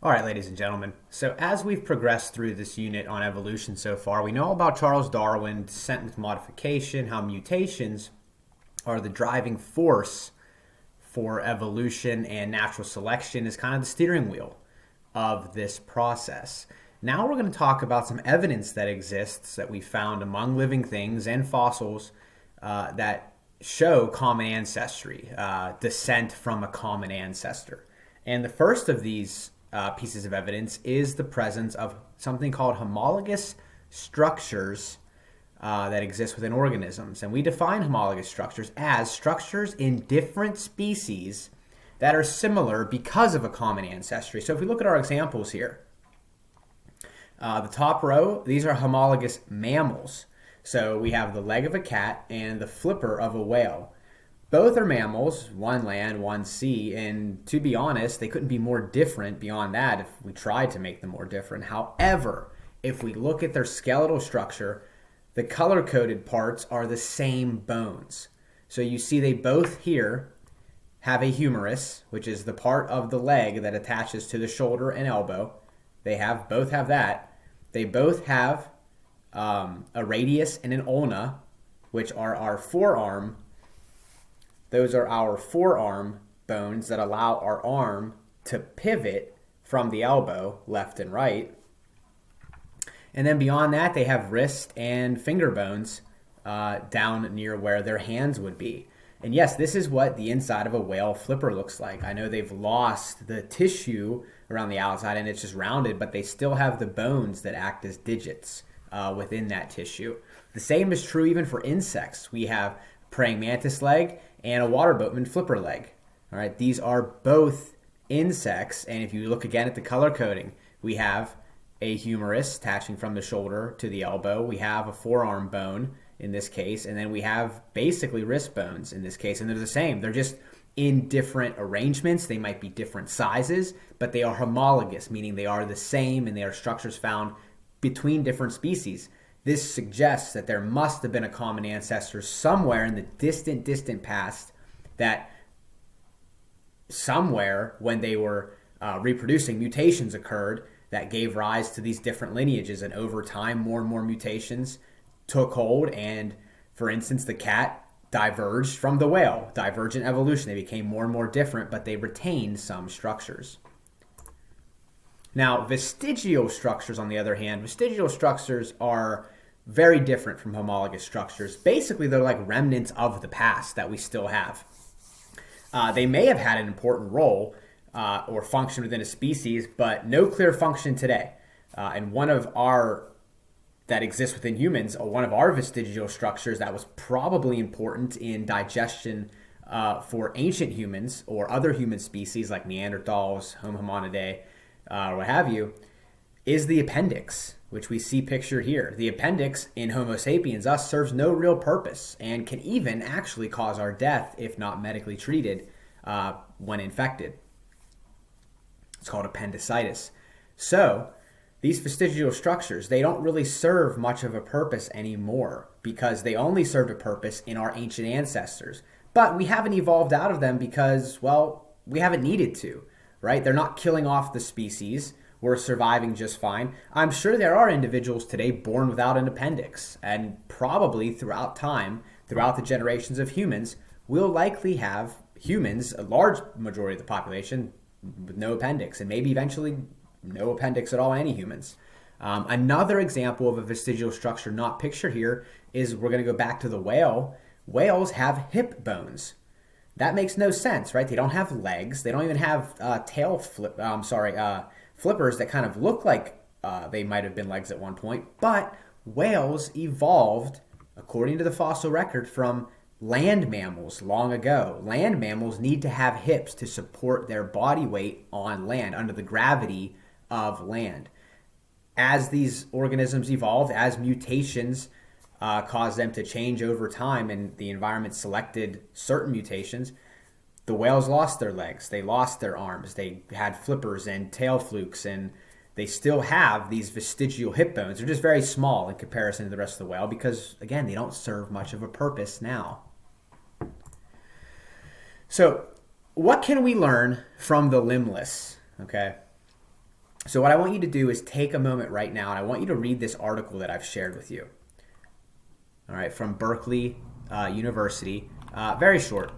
All right, ladies and gentlemen. So as we've progressed through this unit on evolution so far, we know all about Charles Darwin, descent with modification, how mutations are the driving force for evolution, and natural selection is kind of the steering wheel of this process. Now we're going to talk about some evidence that exists that we found among living things and fossils that show common ancestry, descent from a common ancestor. And the first of these pieces of evidence is the presence of something called homologous structures that exist within organisms. And we define homologous structures as structures in different species that are similar because of a common ancestry. So if we look at our examples here, the top row, these are homologous mammals. So we have the leg of a cat and the flipper of a whale. Both are mammals, one land, one sea, and to be honest, they couldn't be more different beyond that if we tried to make them more different. However, if we look at their skeletal structure, the color-coded parts are the same bones. So you see they both here have a humerus, which is the part of the leg that attaches to the shoulder and elbow. They both have that. They both have a radius and an ulna, which are our forearm. Those are our forearm bones that allow our arm to pivot from the elbow, left and right. And then beyond that, they have wrist and finger bones down near where their hands would be. And yes, this is what the inside of a whale flipper looks like. I know they've lost the tissue around the outside and it's just rounded, but they still have the bones that act as digits within that tissue. The same is true even for insects. We have praying mantis leg and a water boatman flipper leg. All right, these are both insects, and if you look again at the color coding, we have a humerus attaching from the shoulder to the elbow. We have a forearm bone in this case, and then we have basically wrist bones in this case, and they're the same. They're just in different arrangements. They might be different sizes, but they are homologous, meaning they are the same and they are structures found between different species. This suggests that there must have been a common ancestor somewhere in the distant past that somewhere when they were reproducing, mutations occurred that gave rise to these different lineages. And over time, more and more mutations took hold. And for instance, the cat diverged from the whale, divergent evolution. They became more and more different, but they retained some structures. Now, vestigial structures, on the other hand, vestigial structures are very different from homologous structures. Basically, they're like remnants of the past that we still have. They may have had an important role or function within a species, but no clear function today. And one of our that exists within humans, one of our vestigial structures that was probably important in digestion for ancient humans or other human species like Neanderthals, Homo hominidae, what have you, is the appendix, which we see pictured here. The appendix in Homo sapiens, us, serves no real purpose and can even actually cause our death if not medically treated when infected. It's called appendicitis. So these vestigial structures, they don't really serve much of a purpose anymore because they only served a purpose in our ancient ancestors. But we haven't evolved out of them because, well, we haven't needed to, right? They're not killing off the species. We're surviving just fine. I'm sure there are individuals today born without an appendix, and probably throughout time, throughout the generations of humans, we'll likely have humans, a large majority of the population, with no appendix, and maybe eventually no appendix at all in any humans. Another example of a vestigial structure not pictured here is we're going to go back to the whale. Whales have hip bones. That makes no sense, right? They don't have legs. They don't even have flippers that kind of look like they might have been legs at one point. But whales evolved, according to the fossil record, from land mammals long ago. Land mammals need to have hips to support their body weight on land, under the gravity of land. As these organisms evolved, as mutations caused them to change over time and the environment selected certain mutations, the whales lost their legs, they lost their arms, they had flippers and tail flukes, and they still have these vestigial hip bones. They're just very small in comparison to the rest of the whale because, again, they don't serve much of a purpose now. So what can we learn from the limbless? Okay. So what I want you to do is take a moment right now, and I want you to read this article that I've shared with you. All right, from Berkeley University. Very short,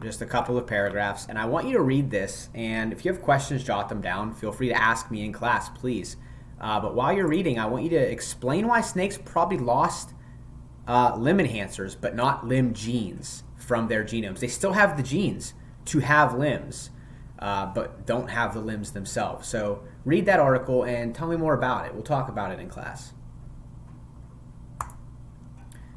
just a couple of paragraphs. And I want you to read this, and if you have questions, jot them down. Feel free to ask me in class, please. But while you're reading, I want you to explain why snakes probably lost limb enhancers, but not limb genes from their genomes. They still have the genes to have limbs, but don't have the limbs themselves. So read that article and tell me more about it. We'll talk about it in class.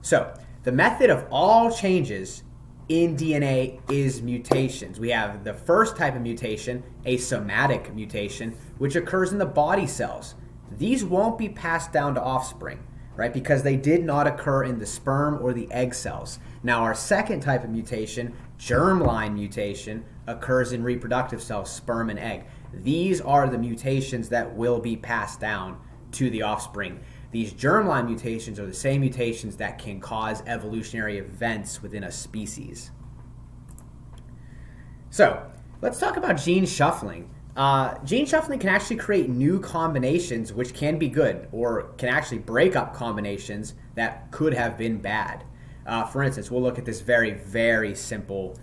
So the method of all changes in DNA is mutations. We have the first type of mutation, a somatic mutation, which occurs in the body cells. These won't be passed down to offspring, right? Because they did not occur in the sperm or the egg cells. Now, our second type of mutation, germline mutation, occurs in reproductive cells, sperm and egg. These are the mutations that will be passed down to the offspring. These germline mutations are the same mutations that can cause evolutionary events within a species. So, let's talk about gene shuffling. Gene shuffling can actually create new combinations which can be good, or can actually break up combinations that could have been bad. For instance, we'll look at this very, very simple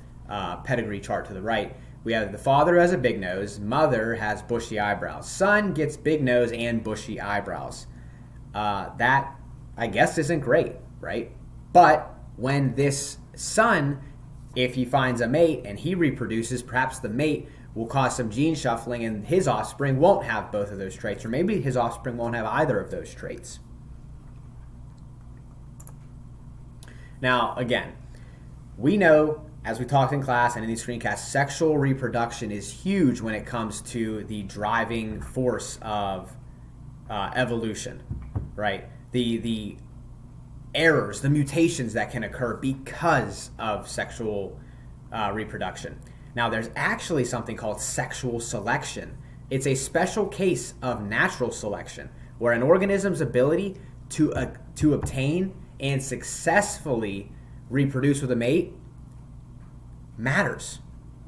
pedigree chart to the right. We have the father has a big nose, mother has bushy eyebrows. Son gets big nose and bushy eyebrows. That, I guess, isn't great, right? But when this son, if he finds a mate and he reproduces, perhaps the mate will cause some gene shuffling and his offspring won't have both of those traits, or maybe his offspring won't have either of those traits. Now, again, we know, as we talked in class and in these screencasts, sexual reproduction is huge when it comes to the driving force of evolution, right? The errors, the mutations that can occur because of sexual reproduction. Now, there's actually something called sexual selection. It's a special case of natural selection, where an organism's ability to obtain and successfully reproduce with a mate matters,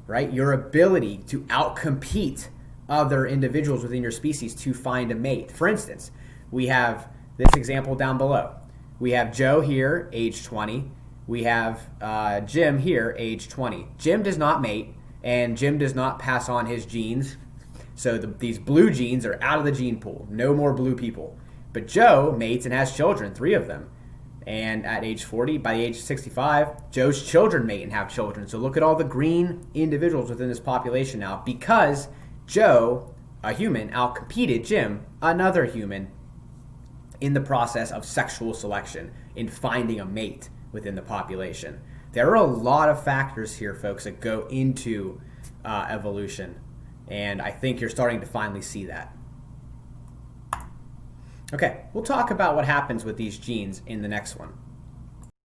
right? Your ability to outcompete other individuals within your species to find a mate. For instance, we have this example down below. We have Joe here, age 20. We have Jim here, age 20. Jim does not mate, and Jim does not pass on his genes. So these blue genes are out of the gene pool. No more blue people. But Joe mates and has children, 3 of them. And at age 40, by the age of 65, Joe's children mate and have children. So look at all the green individuals within this population now, because Joe, a human, outcompeted Jim, another human, in the process of sexual selection, in finding a mate within the population. There are a lot of factors here, folks, that go into evolution, and I think you're starting to finally see that. Okay, we'll talk about what happens with these genes in the next one.